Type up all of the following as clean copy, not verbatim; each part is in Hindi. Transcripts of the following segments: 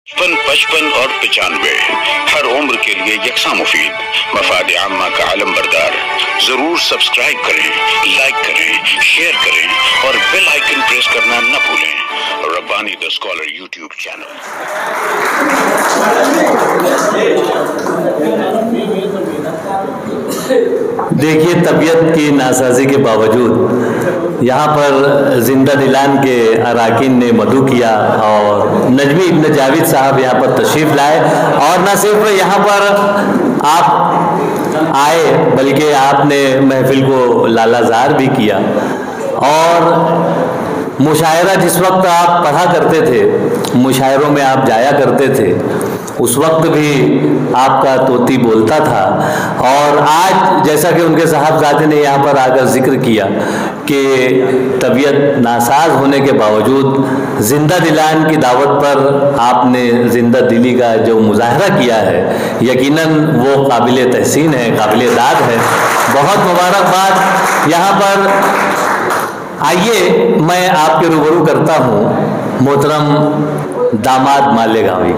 55 और 95 हर उम्र के लिए यकसा मुफीद, मफाद आम्मा का आलम बरदार। जरूर सब्सक्राइब करें, लाइक करें, शेयर करें और बेल आइकन प्रेस करना न भूलें। Rabbani the scholar YouTube channel. देखिए, तबीयत की नासाजी के बावजूद यहाँ पर जिंदा दिलान के अराकीन ने मदु किया और नजमी इब्न जावेद साहब यहाँ पर तशरीफ़ लाए और न सिर्फ यहाँ पर आप आए बल्कि आपने महफिल को लालाजार भी किया। और मुशायरा जिस वक्त आप पढ़ा करते थे, मुशायरों में आप जाया करते थे, उस वक्त भी आपका तोती बोलता था। और आज जैसा कि उनके साहबजादे ने यहाँ पर आकर जिक्र किया कि तबीयत नासाज होने के बावजूद जिंदा दिलान की दावत पर आपने जिंदा दिली का जो मुजाहरा किया है, यकीनन वो काबिल तहसीन है, काबिल दाद है। बहुत मुबारकबाद। यहाँ पर आइए मैं आपके रूबरू करता हूँ मोहतरम दामाद मालेगांवी।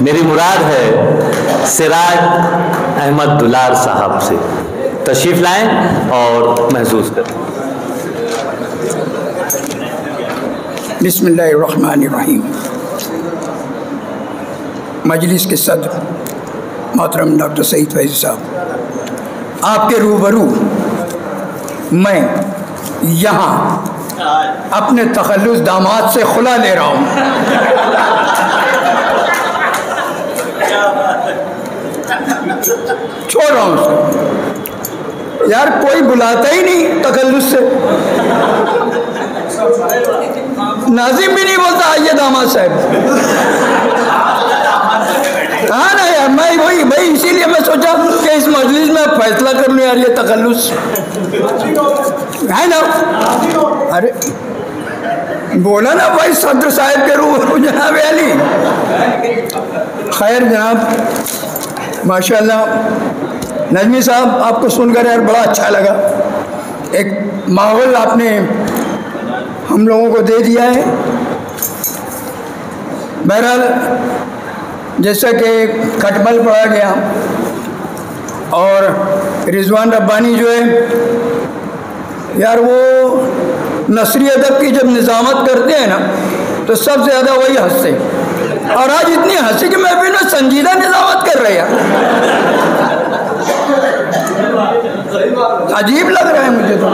मेरी मुराद है सिराज अहमद दुलार साहब से। तशरीफ लाएं और महसूस करें। बिस्मिल्लाहिर्रहमानिर्रहीम। मजलिस के सदर मोहतरम डॉक्टर सईद फैज़ी साहब, आपके रूबरू मैं यहाँ अपने तखल्लुस दामाद से खुला ले रहा हूँ। छोड़ रहा हूँ उसे। यार कोई बुलाता ही नहीं तखल्लुस से। नाजिम भी नहीं बोलता आइए दामाद साहब। हाँ ना यार, मैं वही भाई इसीलिए मैं सोचा कि इस मजलिस में फैसला कर लूँ यार, ये तखल्लुस है ना। अरे बोला ना भाई सदर साहब के रूबरू जनाब अली। खैर जनाब, माशाल्लाह नजमी साहब, आपको सुनकर यार बड़ा अच्छा लगा। एक माहौल आपने हम लोगों को दे दिया है। बहरहाल जैसा कि खटमल पढ़ा गया और रिजवान रब्बानी जो है यार, वो नसरी अदब की जब निज़ामत करते हैं ना तो सबसे ज़्यादा वही हंसते। और आज इतनी हंसी कि महफिल में संजीदा निज़ामत कर रहे हैं। अजीब लग रहा है मुझे तो।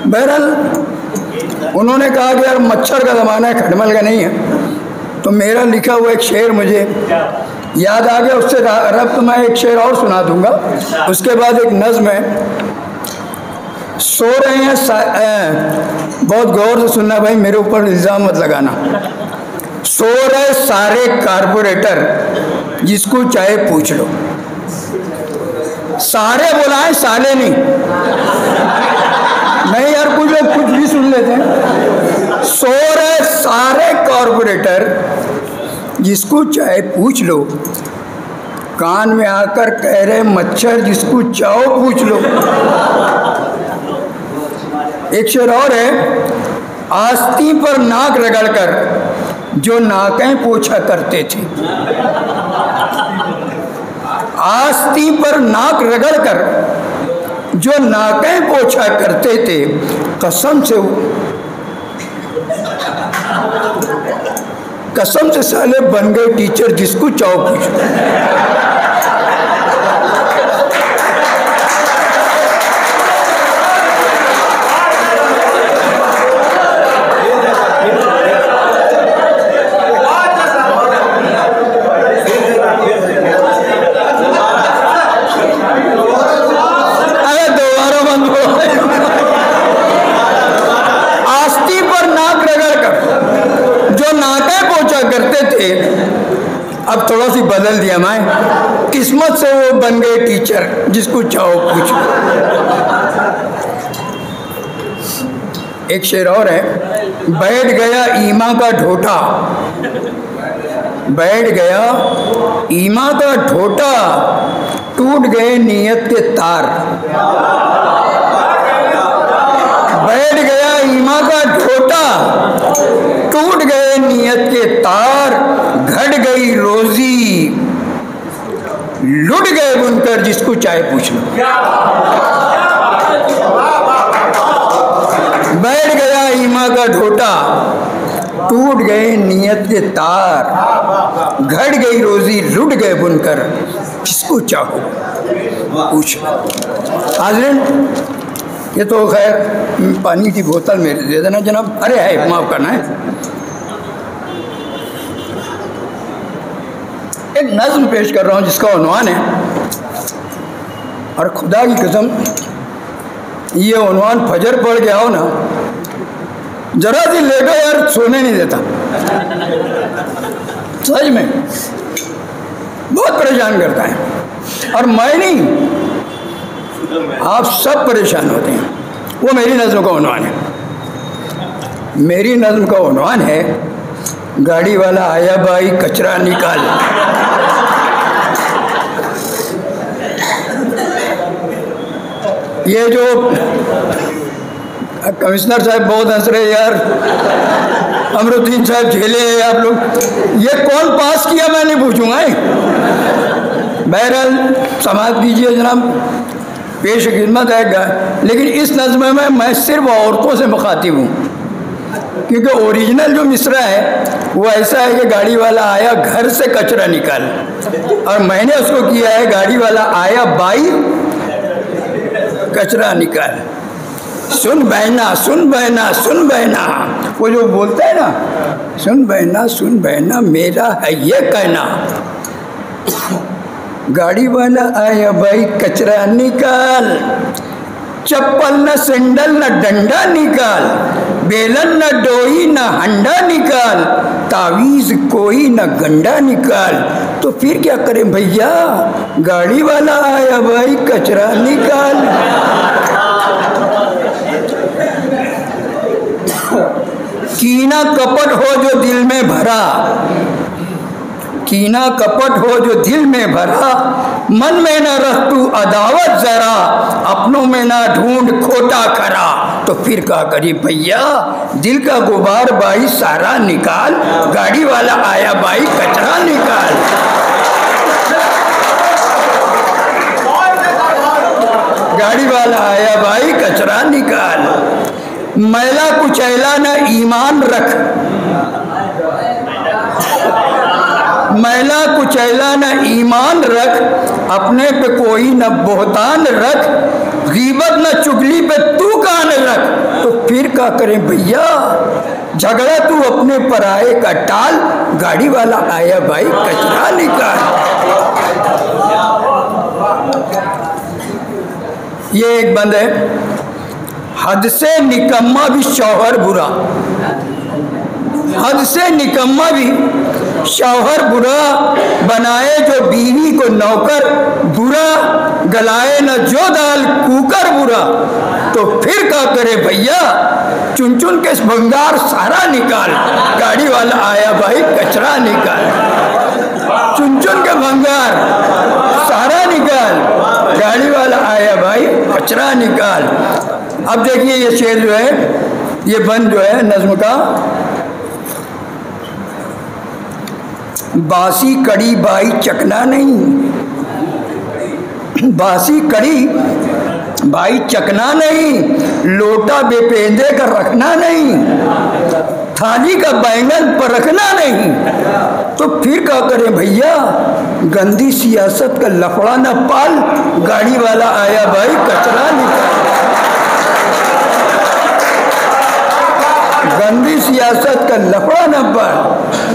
बहरहाल उन्होंने कहा कि यार मच्छर का ज़माना है, खटमल का नहीं है। तो मेरा लिखा हुआ एक शेर मुझे याद आ गया, उससे रब्त मैं एक शेर और सुना दूंगा। उसके बाद एक नज़्म है। सो रहे हैं, बहुत गौर से सुनना भाई, मेरे ऊपर इल्ज़ाम मत लगाना। सो रहे सारे कारपोरेटर, जिसको चाहे पूछ लो। सारे बुलाएं, साले नहीं। नहीं यार, कुछ लोग कुछ भी सुन लेते हैं। सो रहे सारे कारपोरेटर, जिसको चाहे पूछ लो। कान में आकर कह रहे मच्छर, जिसको चाहो पूछ लो। एक शेर और है। आस्ती पर नाक रगड़कर जो नाकें पोछा करते थे, आस्ती पर नाक रगड़कर जो नाकें पोछा करते थे, कसम से साले बन गए टीचर, जिसको चाहो पूछो। अब थोड़ा सी बदल दिया मैं, किस्मत से वो बन गए टीचर, जिसको चाहो पूछो। एक शेर और है। बैठ गया ईमा का ढोटा, बैठ गया ईमा का ढोटा, टूट गए नीयत के तार। बैठ गया ईमा का ढोटा, टूट गए नियत के तार, घट गई रोजी, लुट गए बुनकर जिसको चाहे पूछ लो। बैठ गया ईमा का ढोटा, टूट गए नियत के तार, घट गई रोजी, लुट गए बुनकर जिसको चाहो पूछ लो। हाज़रीन, ये तो खैर पानी की बोतल मेरे दे देना जनाब। अरे है, माफ़ करना है। एक नज़्म पेश कर रहा हूँ जिसका उन्वान है, और खुदा की कसम ये उन्वान फजर पढ़ के आओ ना, जरा सी लेटो यार, सोने नहीं देता। सच में बहुत परेशान करता है, और मैं नहीं, आप सब परेशान होते हैं। वो मेरी नज़्म का उन्वान है। मेरी नज़्म का उन्वान है, गाड़ी वाला आया भाई कचरा निकाल। ये जो कमिश्नर साहब बहुत हंस रहे यार, अमरुद्दीन साहब झेले हैं आप लोग, ये कौन पास किया मैं नहीं पूछूंगा। बहरहाल समाप्त कीजिए जनाब, पेश खिदमत है। लेकिन इस नज़्म में मैं सिर्फ औरतों से मुखातिब हूँ, क्योंकि ओरिजिनल जो मिसरा है वो ऐसा है कि गाड़ी वाला आया घर से कचरा निकाल, और मैंने उसको किया है गाड़ी वाला आया बाई कचरा निकाल। सुन बहना, सुन बहना, सुन बहना, वो जो बोलता है ना, सुन बहना मेरा है ये कहना, गाड़ी वाला आया भाई कचरा निकाल, चप्पल न सैंडल न डंडा निकाल, बेलन न डोई न हंडा निकाल, तावीज़ कोई न गंडा निकाल। तो फिर क्या करें भैया, गाड़ी वाला आया भाई कचरा निकाल। कीना कपट हो जो दिल में भरा, कीना कपट हो जो दिल में भरा, मन में न रख तू अदावत जरा, अपनों में ना ढूंढ खोटा खरा। तो फिर क्या करी भैया, दिल का गुबार भाई सारा निकाल, गाड़ी वाला आया भाई कचरा निकाल। गाड़ी वाला आया भाई कचरा निकाल। मैला कुचैला न ईमान रख, मैला कुचैला न ईमान रख, अपने पे कोई न बोहतान रख, गीबत न चुगली पे तू कान रख। तो फिर क्या करें भैया, झगड़ा तू अपने पराये का टाल, गाड़ी वाला आया भाई कचरा निकाल। ये एक बंद है, हद से निकम्मा भी शौहर बुरा, हद से निकम्मा भी शौहर बुरा, बनाए जो बीवी को नौकर बुरा, गलाए न जो दाल कुकर बुरा। तो फिर क्या करे भैया, चुन चुन के भंगार सारा निकाल, गाड़ी वाला आया भाई कचरा निकाल। चुन चुन के भंगार सारा निकाल, गाड़ी वाला आया भाई कचरा निकाल। अब देखिए ये शेर जो है, ये बंद जो है नज़्म का, बासी कड़ी भाई चकना नहीं, बासी कड़ी भाई चकना नहीं, लोटा बेपेंदे का रखना नहीं, थाली का बैंगन पर रखना नहीं। तो फिर क्या करें भैया, गंदी सियासत का लफड़ा न पाल, गाड़ी वाला आया भाई कचरा निकाल। गंदी सियासत का लफड़ा न पाल,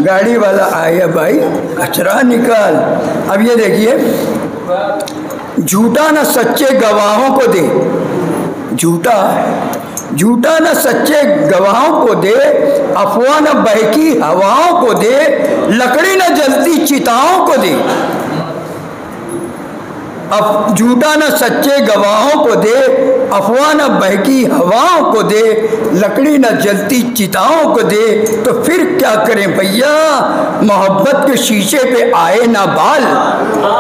गाड़ी वाला आया भाई कचरा निकाल। अब ये देखिए, झूठा न सच्चे गवाहों को दे, झूठा न सच्चे गवाहों को दे, अफवाह न बहकी हवाओं को दे, लकड़ी न जलती चिताओं को दे। अब झूठा न सच्चे गवाहों को दे, अफवाह न बहकी हवाओं को दे, लकड़ी न जलती चिताओं को दे। तो फिर क्या करें भैया, मोहब्बत के शीशे पे आए ना बाल,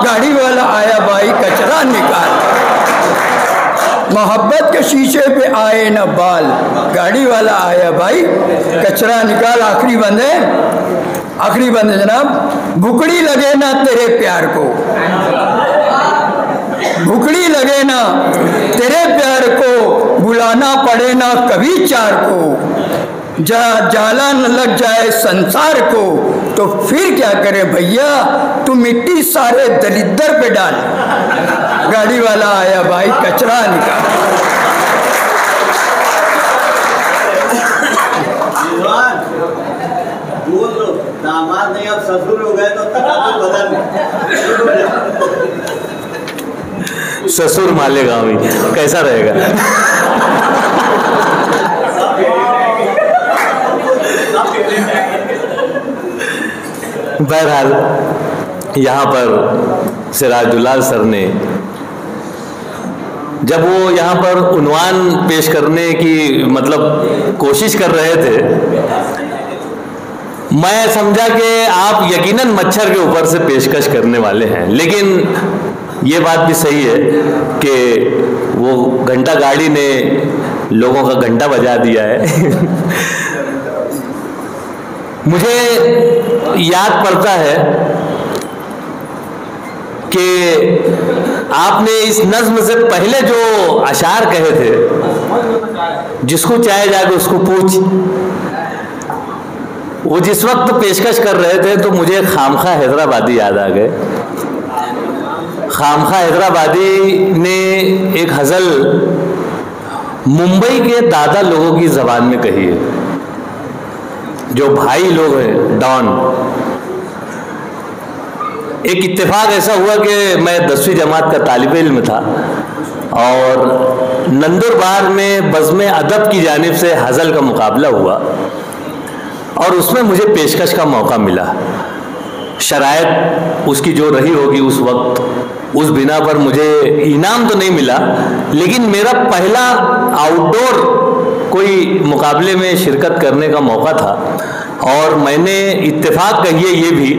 गाड़ी वाला आया भाई कचरा निकाल। मोहब्बत के शीशे पे आए न बाल, गाड़ी वाला आया भाई कचरा निकाल। आखिरी बंद है, आखिरी बंद है जनाब। भुकड़ी लगे ना तेरे प्यार को, भुकड़ी लगे ना तेरे प्यार को, बुलाना पड़े ना कभी चार को, जाला न लग जाए संसार को, तो फिर क्या करे भैया, तू मिट्टी सारे दलिद्दर पे डाल। गाड़ी वाला आया भाई कचरा निकाल। दामाद नहीं अब ससुर हो गए तो बदल। ससुर मालेगांवी कैसा रहेगा? बहरहाल यहाँ पर सिराजुल्लाह सर ने जब वो यहाँ पर उन्वान पेश करने की मतलब कोशिश कर रहे थे, मैं समझा कि आप यकीनन मच्छर के ऊपर से पेशकश करने वाले हैं, लेकिन ये बात भी सही है कि वो घंटा गाड़ी ने लोगों का घंटा बजा दिया है। मुझे याद पड़ता है कि आपने इस नज्म से पहले जो अशार कहे थे, जिसको चाहे जाके उसको पूछ, वो जिस वक्त पेशकश कर रहे थे तो मुझे खामखा हैदराबादी याद आ गए। खामखा हैदराबादी ने एक हज़ल मुंबई के दादा लोगों की ज़बान में कही है, जो भाई लोग हैं डॉन। एक इत्तेफाक ऐसा हुआ कि मैं 10वीं जमात का तालिब इल्म था और नंदुरबार में बज़्म अदब की जानिब से हज़ल का मुकाबला हुआ और उसमें मुझे पेशकश का मौका मिला। शरायत उसकी जो रही होगी उस वक्त, उस बिना पर मुझे इनाम तो नहीं मिला, लेकिन मेरा पहला आउटडोर कोई मुकाबले में शिरकत करने का मौका था। और मैंने इत्तेफाक कहिए ये भी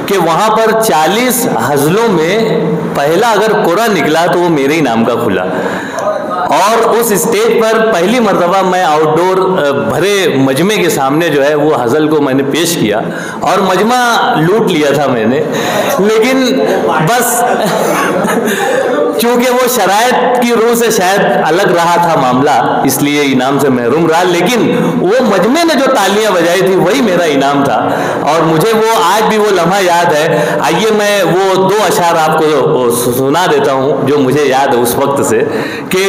कि वहाँ पर 40 हज़लों में पहला अगर कोरा निकला तो वो मेरे ही नाम का खुला। और उस स्टेज पर पहली मर्तबा मैं आउटडोर भरे मजमे के सामने जो है वो हज़ल को मैंने पेश किया और मजमा लूट लिया था मैंने। लेकिन बस चूँकि वो शरायत की रूह से शायद अलग रहा था मामला, इसलिए इनाम से महरूम रहा, लेकिन वो मजमे ने जो तालियां बजाई थी वही मेरा इनाम था और मुझे वो आज भी वो लम्हा याद है। आइए मैं वो 2 अशार आपको सुना देता हूँ जो मुझे याद है उस वक्त से, कि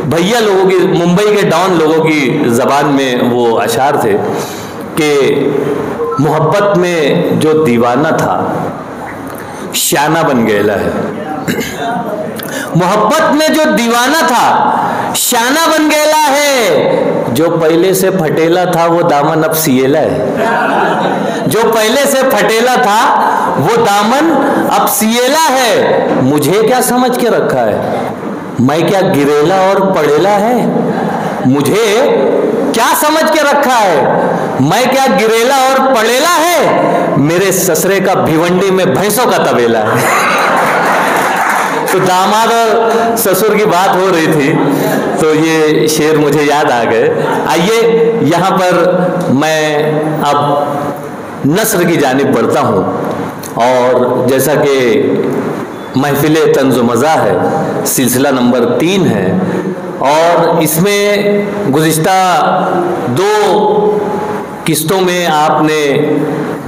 भैया लोगों की, मुंबई के डॉन लोगों की ज़बान में वो अशार थे कि मोहब्बत में जो दीवाना था शाना बन गया है। मोहब्बत में जो दीवाना था शाना बन गया है, जो पहले से फटेला था वो दामन अब सिएला है। जो पहले से फटेला था वो दामन अब सिएला है। मुझे क्या समझ के रखा है, मैं क्या गिरेला और पड़ेला है? मुझे क्या समझ के रखा है, मैं क्या गिरेला और पड़ेला है? मेरे ससरे का भिवंडी में भैंसों का तबेला है। तो दामाद और ससुर की बात हो रही थी तो ये शेर मुझे याद आ गए। आइए यहाँ पर मैं अब नस्र की जानिब बढ़ता हूँ और जैसा कि महफिल तंज़ मज़ा है, सिलसिला नंबर 3 है और इसमें गुज़िश्ता 2 किस्तों में आपने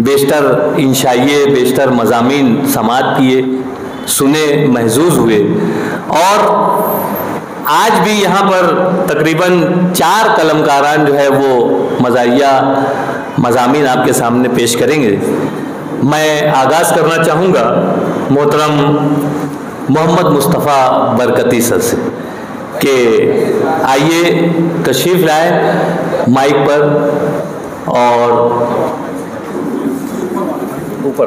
बेशतर इंशाइये, बेशतर मज़ामीन समाअत किए, सुने, महसूस हुए और आज भी यहाँ पर तकरीबन 4 कलमकारान जो है वो मज़ाहिया मज़ामीन आपके सामने पेश करेंगे। मैं आगाज़ करना चाहूँगा मोहतरम मोहम्मद मुस्तफ़ा बरकती सर से कि आइए तशरीफ़ लाए माइक पर और ऊपर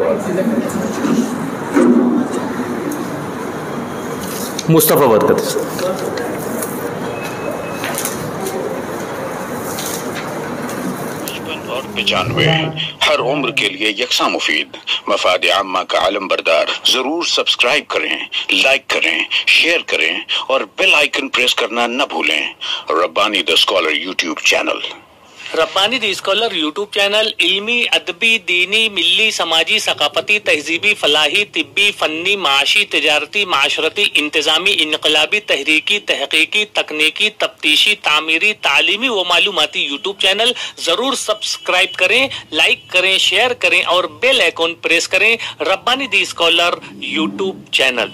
मुस्तफ़ा बरकती सर। और 95 हर उम्र के लिए यकसा मुफीद मफाद आम्मा का आलम बरदार। जरूर सब्सक्राइब करें, लाइक करें, शेयर करें और बेल आइकन प्रेस करना न भूलें। Rabbani the scholar YouTube channel. Rabbani the scholar YouTube channel इल्मी, अदबी, दीनी, मिल्ली, समाजी, सकाफती, तहजीबी, फलाही, तिब्बी, फन्नी, माशी, तिजारती, माशरती, इंतजामी, इनकलाबी, तहरीकी, तहकीकी, तकनीकी, तफ्तीशी, तामीरी, तालीमी व मालूमाती यूट्यूब चैनल। जरूर सब्सक्राइब करें, लाइक करें, शेयर करें और बेल आइकन प्रेस करें। Rabbani the scholar YouTube channel.